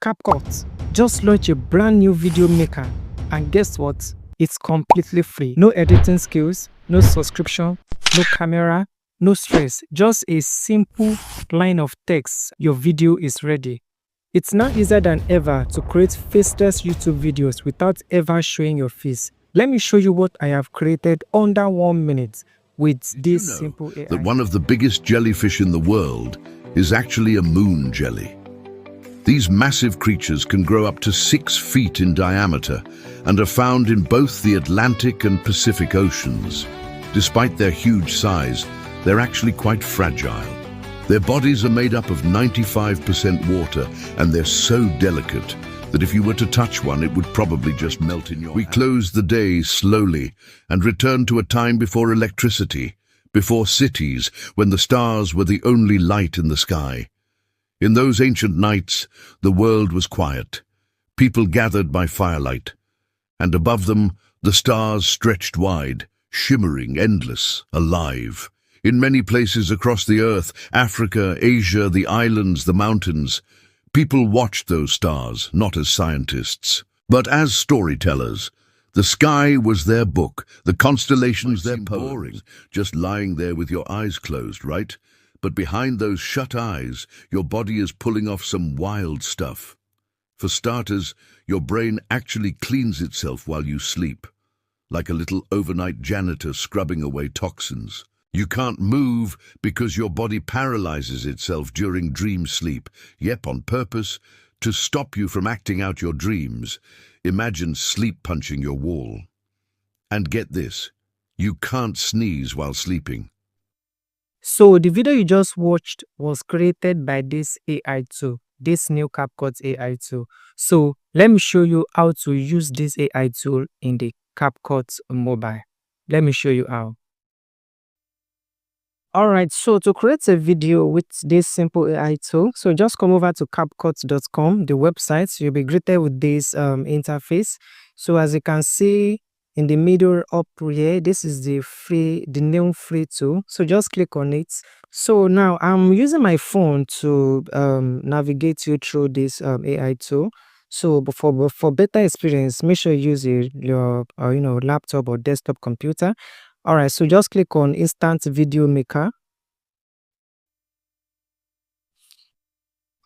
CapCut just launched a brand new video maker, and guess what? It's completely free. No editing skills, no subscription, no camera, no stress. Just a simple line of text. Your video is ready. It's now easier than ever to create faceless YouTube videos without ever showing your face. Let me show you what I have created under 1 minute with this simple AI. That one of the biggest jellyfish in the world is actually a moon jelly. These massive creatures can grow up to 6 feet in diameter and are found in both the Atlantic and Pacific Oceans. Despite their huge size, they're actually quite fragile. Their bodies are made up of 95% water, and they're so delicate that if you were to touch one, it would probably just melt in your hand. We close the day slowly and return to a time before electricity, before cities, when the stars were the only light in the sky. In those ancient nights, the world was quiet. People gathered by firelight, and above them, the stars stretched wide, shimmering, endless, alive. In many places across the earth, Africa, Asia, the islands, the mountains, people watched those stars, not as scientists, but as storytellers. The sky was their book, the constellations their poems, just lying there with your eyes closed, right? But behind those shut eyes, your body is pulling off some wild stuff. For starters, your brain actually cleans itself while you sleep, like a little overnight janitor scrubbing away toxins. You can't move because your body paralyzes itself during dream sleep, yep, on purpose, to stop you from acting out your dreams. Imagine sleep punching your wall. And get this, you can't sneeze while sleeping. So the video you just watched was created by this AI tool, this new CapCut AI tool. So let me show you how to use this AI tool in the CapCut mobile. Let me show you how. Alright, so to create a video with this simple AI tool, so just come over to CapCut.com, the website. You'll be greeted with this interface. So as you can see, in the middle up here, this is the new free tool. So just click on it. So now I'm using my phone to navigate you through this AI tool. So for better experience, make sure you use your laptop or desktop computer. All right, so just click on Instant Video Maker.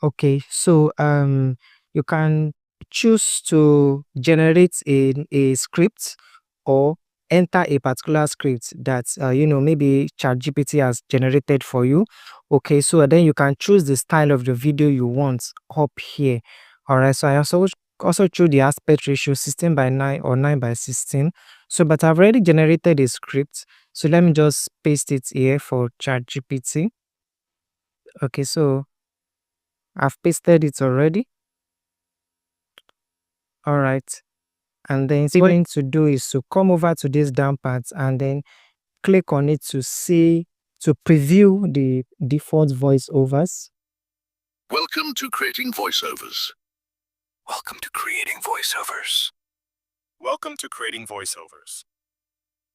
Okay, so you can choose to generate a script or enter a particular script that maybe ChatGPT has generated for you. Okay, so then you can choose the style of the video you want up here. All right, so I also choose the aspect ratio 16:9 or 9:16. So but I've already generated a script, so let me just paste it here for ChatGPT. Okay, so I've pasted it already. All right, and then what you need to do is to come over to this down part and then click on it to preview the default voiceovers. Welcome to creating voiceovers. Welcome to creating voiceovers. Welcome to creating voiceovers.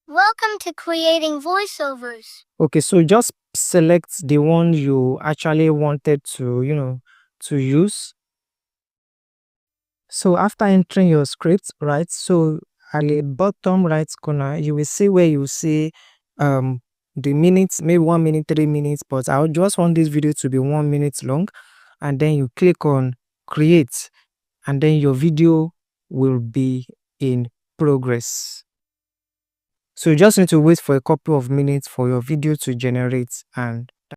Welcome to creating voiceovers. Okay, so just select the one you actually wanted to, to use. So after entering your script, right, so at the bottom right corner, you will see where you see the minutes, maybe 1 minute, 3 minutes, but I just want this video to be 1 minute long. And then you click on create, and then your video will be in progress. So you just need to wait for a couple of minutes for your video to generate, and